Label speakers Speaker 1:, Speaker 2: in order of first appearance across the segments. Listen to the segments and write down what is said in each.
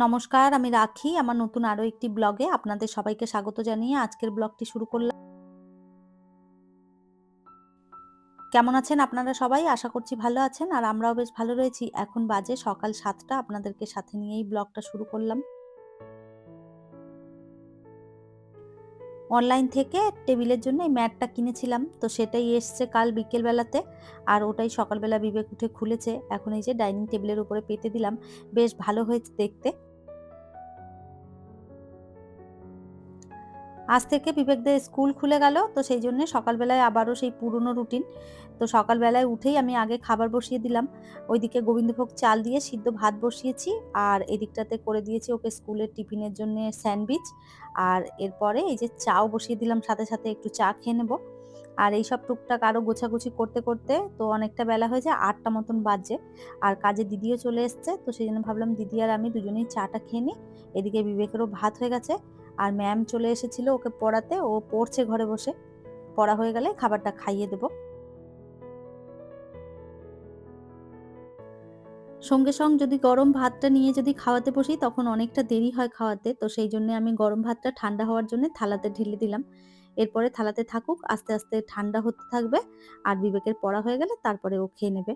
Speaker 1: নমস্কার, আমি রাখি। আমার নতুন আরো একটি ব্লগে আপনাদের সবাইকে স্বাগত জানিয়ে আজকের ব্লগটি শুরু করলাম। কেমন আছেন আপনারা সবাই? আশা করছি ভালো আছেন আর আমরাও বেশ ভালো রয়েছি। এখন বাজে সকাল ৭টা, আপনাদেরকে সাথে নিয়েই ব্লগটা শুরু করলাম। অনলাইন থেকে টেবিলের জন্য এই ম্যাটটা কিনেছিলাম। তো সেটাই এসছে কাল বিকেল বেলাতে। আর ওটাই সকালবেলা বিবেক উঠে খুলেছে। এখন এই যে ডাইনিং টেবিলের উপরে পেতে দিলাম। বেশ ভালো হয়েছে দেখতে। আজ থেকে বিবেকদের স্কুল খুলে গেল, তো সেই জন্য সকালবেলায় আবারও সেই পুরনো রুটিন। তো সকালবেলায় উঠেই আমি আগে খাবার বসিয়ে দিলাম। ওইদিকে গোবিন্দভোগ চাল দিয়ে সিদ্ধ ভাত বসিয়েছি, আর এদিকটাতে করে দিয়েছি ওকে স্কুলের টিফিনের জন্য স্যান্ডউইচ। আর এরপরে এই যে চাও বসিয়ে দিলাম, সাথে সাথে একটু চা খেয়ে নেব। আর এইসব টুকটাক আরো গোছাগুছি করতে করতে তো অনেকটা বেলা হয়ে যায়, ৮টা মতন বাজে। আর কাজে দিদিও চলে এসছে, তো সেই জন্য ভাবলাম দিদি আর আমি দুজনেই চাটা খেয়ে নিই। এদিকে বিবেকেরও ভাত হয়ে গেছে। আর ম্যাম চলে এসেছিল ওকে পড়াতে, ও পড়ছে ঘরে বসে। পড়া হয়ে গেলে খাবারটা খাইয়ে দেব। সঙ্গে যদি গরম ভাতটা নিয়ে যদি খাওয়াতে বসি তখন অনেকটা দেরি হয় খাওয়াতে। তো সেই জন্য আমি গরম ভাতটা ঠান্ডা হওয়ার জন্য থালাতে ঢেলে দিলাম। এরপরে থালাতে থাকুক, আস্তে আস্তে ঠান্ডা হতে থাকবে। আর বিবেকের পড়া হয়ে গেলে তারপরে ও খেয়ে নেবে।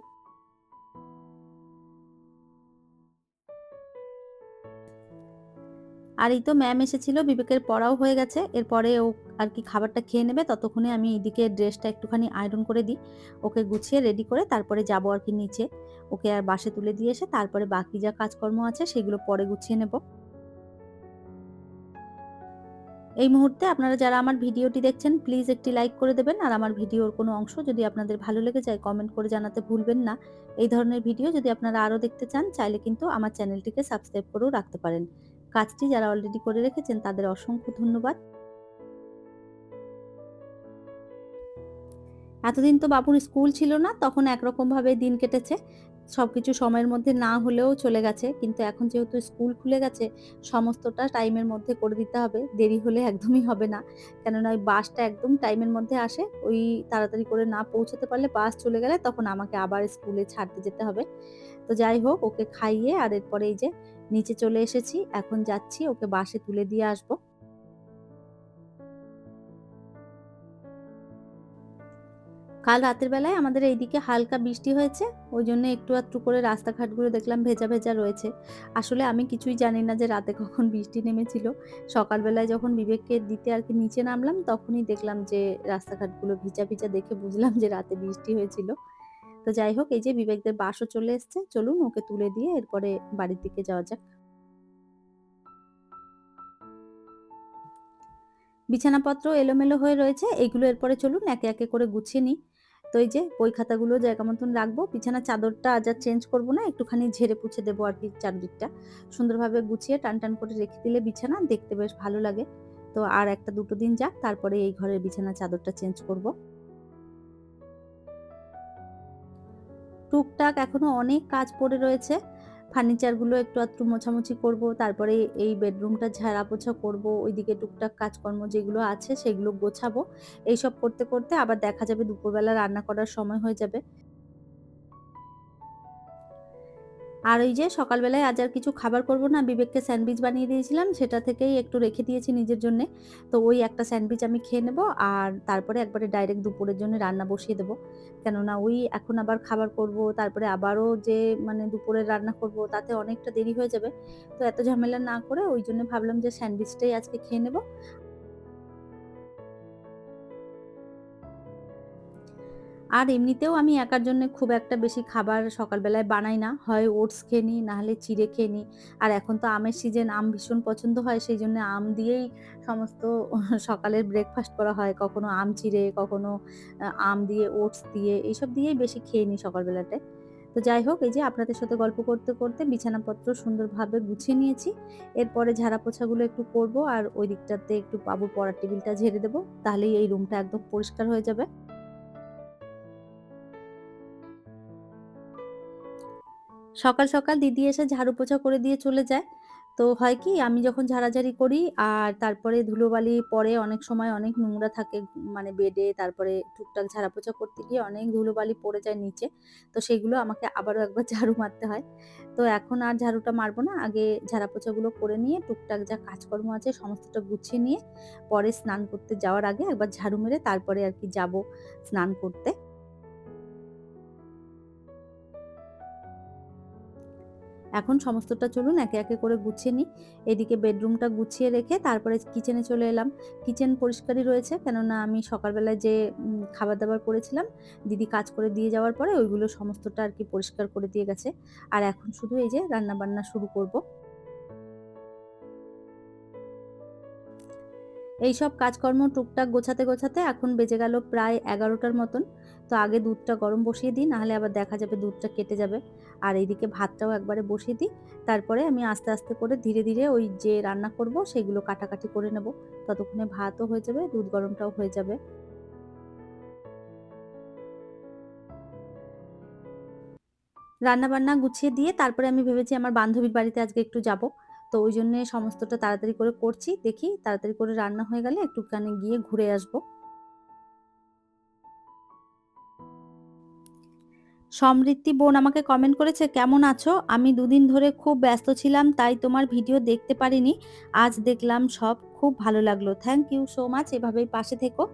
Speaker 1: আর এই তো ম্যাম এসেছিল, বিবেকের পড়াও হয়ে গেছে। এরপরে ও আর কি খাবারটা খেয়ে নেবে, ততক্ষণে আমি এইদিকে ড্রেসটা একটুখানি আয়রন করে দিই। ওকে গুছিয়ে রেডি করে তারপরে যাবো আর কি নিচে। ওকে আর বাসে তুলে দিয়ে এসে তারপরে বাকি যা কাজকর্ম আছে সেগুলো পরে গুছিয়ে নেব। এই মুহূর্তে আপনারা যারা আমার ভিডিওটি দেখছেন প্লিজ একটি লাইক করে দেবেন, আর আমার ভিডিওর কোনো অংশ যদি আপনাদের ভালো লেগে যায় কমেন্ট করে জানাতে ভুলবেন না। এই ধরনের ভিডিও যদি আপনারা আরও দেখতে চান চাইলে কিন্তু আমার চ্যানেলটিকে সাবস্ক্রাইব করেও রাখতে পারেন। কাজটি যারা অলরেডি করে রেখেছেন তাদের অসংখ্য ধন্যবাদ। এতদিন তো বাবুর স্কুল ছিল না, তখন একরকমভাবে দিন কেটেছে। সবকিছু সময়ের মধ্যে না হলেও চলে গেছে। কিন্তু এখন যেহেতু স্কুল খুলে গেছে, সমস্তটা টাইমের মধ্যে করে দিতে হবে। দেরি হলে একদমই হবে না। কেননা ওই বাসটা একদম টাইমের মধ্যে আসে। ওই তাড়াতাড়ি করে না পৌঁছাতে পারলে বাস চলে গেলে তখন আমাকে আবার স্কুলে ছাড়তে যেতে হবে। তো যাই হোক, ওকে খাইয়ে আর এরপরে এই যে নিচে চলে এসেছি। এখন যাচ্ছি ওকে বাসে তুলে দিয়ে আসবো। কাল রাতের বেলায় আমাদের এইদিকে হালকা বৃষ্টি হয়েছে। ওইজন্য একটু আধটু করে রাস্তাঘাটগুলো দেখলাম ভেজা, ভেজা রয়েছে। আসলে আমি কিছুই জানি না যে রাতে কখন বৃষ্টি নেমেছিল। সকালবেলায় যখন বিবেককে দিতে আর কি নিচে নামলাম তখনই দেখলাম যে রাস্তাঘাটগুলো ভিজা, ভিজা দেখে বুঝলাম যে রাতে বৃষ্টি হয়েছিল। তো যাই হোক, এই যে বিবেকদের বাসও চলে এসছে। চলুন ওকে তুলে দিয়ে এরপরে বাড়ির দিকে যাওয়া যাক। বিছানাপত্র এলোমেলো হয়ে রয়েছে। এগুলো এরপরে চলুন একে, একে করে গুছিয়ে নিই। তো এই যে বই খাতাগুলো জায়গা মতন রাখবো। বিছানার চাদরটা আজ আর চেঞ্জ করব না। একটুখানি ঝেড়ে পুছে দেবো আরকি চারদিকটা। সুন্দরভাবে গুছিয়ে টান করে রেখে দিলে বিছানা দেখতে বেশ ভালো লাগে। তো আর ১ টা ২ টো দিন যাক, তারপরে এই ঘরের বিছানার চাদরটা চেঞ্জ করব। টুকটাক এখনো অনেক কাজ পড়ে রয়েছে। ফার্নিচারগুলো একটু আধটু মোছামুছি করব। তারপরে এই বেডরুমটা ঝাড়া পোছা করব। ওইদিকে টুকটাক কাজকর্ম যেগুলো আছে সেগুলো গোছাবো। এইসব করতে, করতে আবার দেখা যাবে দুপুরবেলা রান্না করার সময় হয়ে যাবে। আর ওই যে সকালবেলায় আজ আর কিছু খাবার করব না। বিবেককে স্যান্ডউইচ বানিয়ে দিয়েছিলাম। সেটা থেকেই একটু রেখে দিয়েছি নিজের জন্যে। তো ওই একটা স্যান্ডউইচ আমি খেয়ে নেব। আর তারপরে একবারে ডাইরেক্ট দুপুরের জন্য রান্না বসিয়ে দেব। কেননা ওই এখন আবার খাবার করব, তারপরে আবারও যে মানে দুপুরের রান্না করব তাতে অনেকটা দেরি হয়ে যাবে। তো এত ঝামেলা না করে ওইজন্য ভাবলাম যে স্যান্ডউইচটাই আজকে খেয়ে নেব। আর এমনিতেও আমি একার জন্যে খুব একটা বেশি খাবার সকালবেলায় বানাই না। হয় ওটস খেয়ে নিই, না হলে চিড়ে খেয়ে নিই। আর এখন তো আমের সিজন, আম ভীষণ পছন্দ হয়। সেইজন্য আম দিয়েই সমস্ত সকালের ব্রেকফাস্ট করা হয়। কখনো আম চিড়ে, কখনো আম দিয়ে, ওটস দিয়ে এইসব দিয়েই বেশি খেয়ে নিই সকালবেলাটায়। তো যাই হোক, এই যে আপনাদের সাথে গল্প করতে, করতে বিছানাপত্র সুন্দরভাবে গুছিয়ে নিয়েছি। এরপরে ঝাড়া পোছাগুলো একটু করব আর ওই দিকটাতে একটু বাবুর পড়ার টেবিলটা ঝেড়ে দেব। তাহলেই এই রুমটা একদম পরিষ্কার হয়ে যাবে। সকাল দিদি এসে ঝাড়ু পোছা করে দিয়ে চলে যায়। তো হয় কি আমি যখন ঝাড়াঝাড়ি করি আর তারপরে ধুলোবালি পড়ে, অনেক সময় অনেক নোংরা থাকে মানে বেডে, তারপরে টুকটাক ঝাড়াপোছা করতে গিয়ে অনেক ধুলোবালি পড়ে যায় নিচে। তো সেগুলো আমাকে আবারও একবার ঝাড়ু মারতে হয়। তো এখন আর ঝাড়ুটা মারবো না। আগে ঝাড়াপোছাগুলো করে নিয়ে টুকটাক যা কাজকর্ম আছে সমস্তটা গুছিয়ে নিয়ে পরে স্নান করতে যাওয়ার আগে একবার ঝাড়ু মেরে তারপরে আরকি যাবো স্নান করতে। এখন সমস্তটা চলুন একে, একে করে গুছিয়ে নিই। এদিকে বেডরুমটা গুছিয়ে রেখে তারপরে কিচেনে চলে এলাম। কিচেন পরিষ্কারই রয়েছে, কেননা আমি সকালবেলায় যে খাবার-দাবার করেছিলাম, দিদি কাজ করে দিয়ে যাওয়ার পরে ওইগুলো সমস্তটা আরকি পরিষ্কার করে দিয়ে গেছে। আর এখন শুধু এই যে রান্না-বান্না শুরু করব। এইসব কাজকর্ম টুকটাক গোছাতে, গোছাতে এখন বেজে গেল প্রায় ১১টার মতন। তো আগে দুধটা গরম বসিয়ে দিই, নাহলে আবার দেখা যাবে দুধটা কেটে যাবে। আর এইদিকে ভাতটাও একবারে বসিয়ে দিই। তারপরে আমি আস্তে, আস্তে করে ধীরে, ধীরে ওই যে রান্না করব সেগুলো কাটাকাটি করে নেব। ততক্ষণে ভাতও হয়ে যাবে, দুধ গরমটাও হয়ে যাবে। রান্নাবান্না গুছিয়ে দিয়ে তারপরে আমি ভেবেছি আমার বান্ধবীর বাড়িতে আজকে একটু যাব। তো ওইজন্যে সমস্তটা তাড়াতাড়ি করে করছি। দেখি তাড়াতাড়ি করে রান্না হয়ে গেলে একটুখানি গিয়ে ঘুরে আসব। সমৃদ্ধি বোন আমাকে কমেন্ট করেছে, "কেমন আছো? আমি দুদিন ধরে খুব ব্যস্ত ছিলাম তাই তোমার ভিডিও দেখতে পারিনি। আজ দেখলাম সব, খুব ভালো লাগলো। Thank you so much. এভাবেই পাশে থেকো।"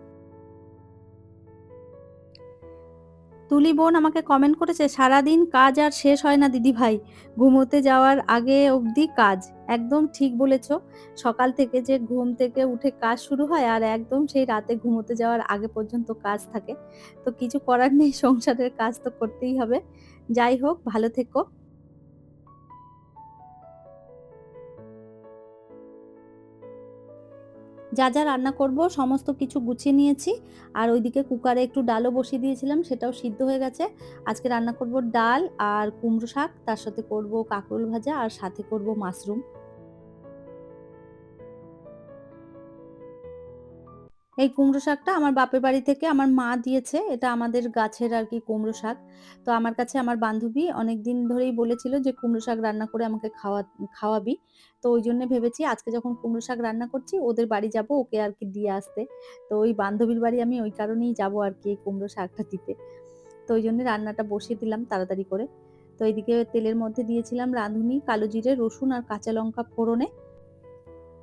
Speaker 1: তুলি বোন আমাকে কমেন্ট করেছে, "সারাদিন কাজ আর শেষ হয় না দিদিভাই। ঘুমোতে যাওয়ার আগে অবধি কাজ।" একদম ঠিক বলেছ। সকাল থেকে যে ঘুম থেকে উঠে কাজ শুরু হয় আর একদম সেই রাতে ঘুমোতে যাওয়ার আগে পর্যন্ত কাজ থাকে। তো কিছু করার নেই, সংসারের কাজ তো করতেই হবে। যাই হোক, ভালো থেকো। যা, যা রান্না করব সমস্ত কিছু গুছিয়ে নিয়েছি। আর ওইদিকে কুকারে একটু ডালও বসিয়ে দিয়েছিলাম, সেটাও সিদ্ধ হয়ে গেছে। আজকে রান্না করব ডাল আর কুমড়ো শাক, তার সাথে করব কাঁকরোল ভাজা আর সাথে করব মাশরুম। এই কুমড়ো শাকটা আমার বাপের বাড়ি থেকে আমার মা দিয়েছে। এটা আমাদের গাছের আরকি কুমড়ো শাক। তো আমার কাছে আমার বান্ধবী অনেকদিন ধরেই বলেছিল যে কুমড়ো শাক রান্না করে আমাকে খাওয়াবি। তো ওইজন্য ভেবেছি আজকে যখন কুমড়ো শাক রান্না করছি ওদের বাড়ি যাবো ওকে আরকি দিয়ে আসতে। তো ওই বান্ধবীর বাড়ি আমি ওই কারণেই যাবো আরকি এই কুমড়ো শাকটা দিতে। তো ওইজন্য রান্নাটা বসিয়ে দিলাম তাড়াতাড়ি করে। তো এদিকে তেলের মধ্যে দিয়েছিলাম রাঁধুনি, কালো জিরে, রসুন আর কাঁচা লঙ্কা ফোড়নে।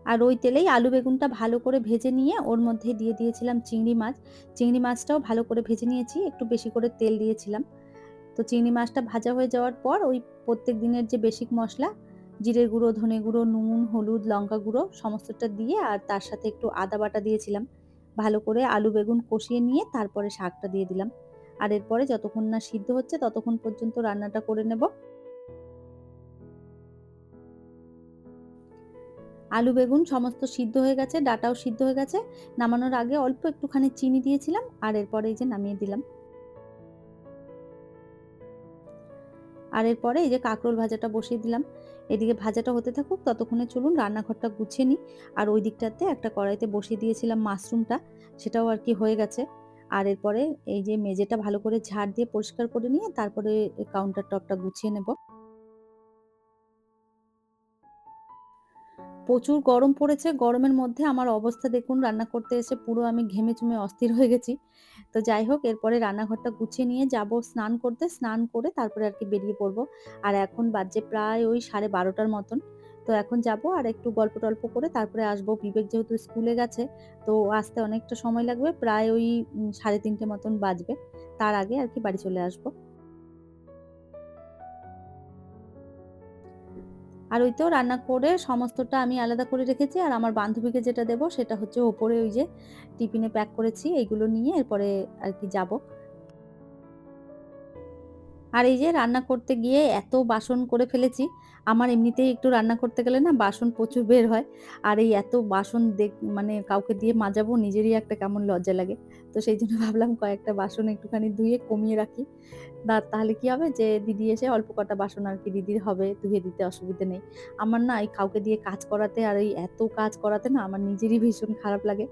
Speaker 1: আর ওই তেলেই আলু বেগুনটা ভালো করে ভেজে নিয়ে ওর মধ্যে দিয়ে দিয়েছিলাম চিংড়ি মাছ। চিংড়ি মাছটাও ভালো করে ভেজে নিয়েছি, একটু বেশি করে তেল দিয়েছিলাম। তো চিংড়ি মাছটা ভাজা হয়ে যাওয়ার পর ওই প্রত্যেক দিনের যে বেসিক মসলা, জিরের গুঁড়ো, ধনে গুঁড়ো, নুন, হলুদ, লঙ্কা গুঁড়ো সমস্তটা দিয়ে আর তার সাথে একটু আদা বাটা দিয়েছিলাম। ভালো করে আলু বেগুন কষিয়ে নিয়ে তারপরে শাকটা দিয়ে দিলাম। আর এরপরে যতক্ষণ না সিদ্ধ হচ্ছে ততক্ষণ পর্যন্ত রান্নাটা করে নেব। আলু বেগুন সমস্ত সিদ্ধ হয়ে গেছে, ডাঁটাও সিদ্ধ হয়ে গেছে। নামানোর আগে অল্প একটুখানি চিনি দিয়েছিলাম আর এরপরে এই যে নামিয়ে দিলাম। আর এরপরে এই যে কাঁকরোল ভাজাটা বসিয়ে দিলাম। এদিকে ভাজাটা হতে থাকুক, ততক্ষণে চলুন রান্নাঘরটা গুছিয়ে নিই। আর ওই দিকটাতে একটা কড়াইতে বসিয়ে দিয়েছিলাম মাশরুমটা, সেটাও আরকি হয়ে গেছে। আর এরপরে এই যে মেজেটা ভালো করে ঝাড় দিয়ে পরিষ্কার করে নিয়ে তারপরে কাউন্টার টপটা গুছিয়ে নেব। প্রচুর গরম পড়েছে। গরমের মধ্যে আমার অবস্থা দেখুন, রান্না করতে এসে পুরো আমি ঘেমে-চুমে অস্থির হয়ে গেছি। তো যাই হোক, এরপরে রান্নাঘরটা গুছিয়ে নিয়ে যাবো স্নান করতে। স্নান করে তারপরে আরকি বেরিয়ে পড়বো। আর এখন বাজে প্রায় ওই 12:30 মতন। তো এখন যাবো আর একটু গল্প-টল্প করে তারপরে আসবো। বিবেক যেহেতু স্কুলে গেছে, তো আসতে অনেকটা সময় লাগবে। প্রায় ওই 3:30 মতন বাজবে। তার আগে আরকি বাড়ি চলে আসবো। আর ওই তো রান্না করে সমস্তটা আমি আলাদা করে রেখেছি। আর আমার বান্ধবীকে যেটা দেবো সেটা হচ্ছে ওপরে ওই যে টিফিনে প্যাক করেছি, এইগুলো নিয়ে এরপরে আরকি যাবো। আর এই যে রান্না করতে গিয়ে এত বাসন করে ফেলেছি। আমার এমনিতেই একটু রান্না করতে গেলে না বাসন প্রচুর বের হয়। আর এই এত বাসন মানে কাউকে দিয়ে মাজাবো, নিজেরই একটা কেমন লজ্জা লাগে। তো সেইজন্য ভাবলাম কয়েকটা বাসন একটুখানি ধুয়ে কমিয়ে রাখি। তাহলে কি হবে যে দিদি এসে অল্প কটা বাসন আরকি দিদির হবে, ধুয়ে দিতে অসুবিধে নেই। আমার না এই কাউকে দিয়ে কাজ করাতে আর এই এত কাজ করাতে না আমার নিজেরই ভীষণ খারাপ লাগে।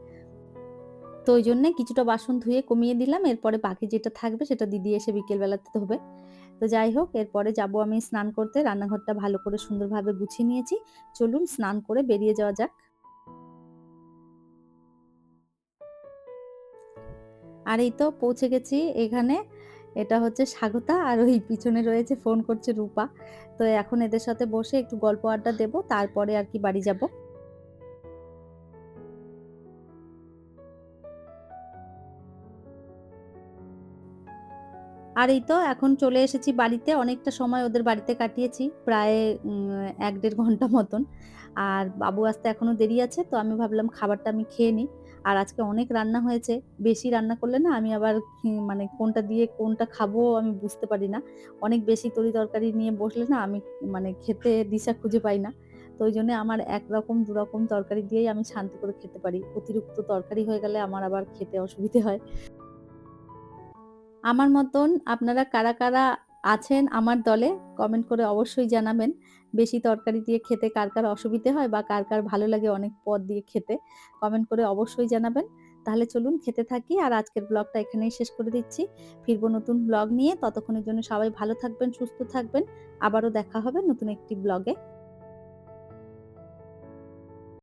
Speaker 1: তো ওইজন্যে কিছুটা বাসন ধুয়ে কমিয়ে দিলাম। এরপরে বাকি যেটা থাকবে সেটা দিদি এসে বিকেল বেলাতে ধোবে। তো যাই হোক, এরপরে যাবো আমি স্নান করতে। রান্নাঘরটা ভালো করে সুন্দরভাবে গুছিয়ে নিয়েছি। চলুন স্নান করে বেরিয়ে যাওয়া যাক। আর এই তো পৌঁছে গেছি এখানে। এটা হচ্ছে স্বাগতা, আর ওই পিছনে রয়েছে ফোন করছে রূপা। তো এখন এদের সাথে বসে একটু গল্প আড্ডা দেব, তারপরে আর কি বাড়ি যাব। আর এই তো এখন চলে এসেছি বাড়িতে। অনেকটা সময় ওদের বাড়িতে কাটিয়েছি। প্রায় ১-১.৫ ঘন্টা মতন। আর বাবু আসতে এখনো দেরি আছে। তো আমি ভাবলাম খাবারটা আমি খেয়ে নিই। আর আজকে অনেক রান্না হয়েছে। বেশি রান্না করলে না আমি আবার মানে কোনটা দিয়ে কোনটা খাবো আমি বুঝতে পারি না। অনেক বেশি তরি-তরকারি নিয়ে বসলে না আমি মানে খেতে দিশা খুঁজে পাই না। তো ওইজন্য আমার ১ রকম ২ রকম তরকারি দিয়েই আমি শান্তি করে খেতে পারি। অতিরিক্ত তরকারি হয়ে গেলে আমার আবার খেতে অসুবিধে হয়। আমার মতন আপনারা কারা, কারা আছেন আমার দলে কমেন্ট করে অবশ্যই জানাবেন। বেশি তরকারি দিয়ে খেতে কার, কার অসুবিধে হয় বা কার, কার ভালো লাগে অনেক পদ দিয়ে খেতে। কমেন্ট করে অবশ্যই জানাবেন। তাহলে চলুন খেতে থাকি আর আজকের ব্লগটা এখানেই শেষ করে দিচ্ছি। ফিরবো নতুন ব্লগ নিয়ে। ততক্ষণের জন্য সবাই ভালো থাকবেন, সুস্থ থাকবেন। আবারও দেখা হবে নতুন একটি ব্লগে।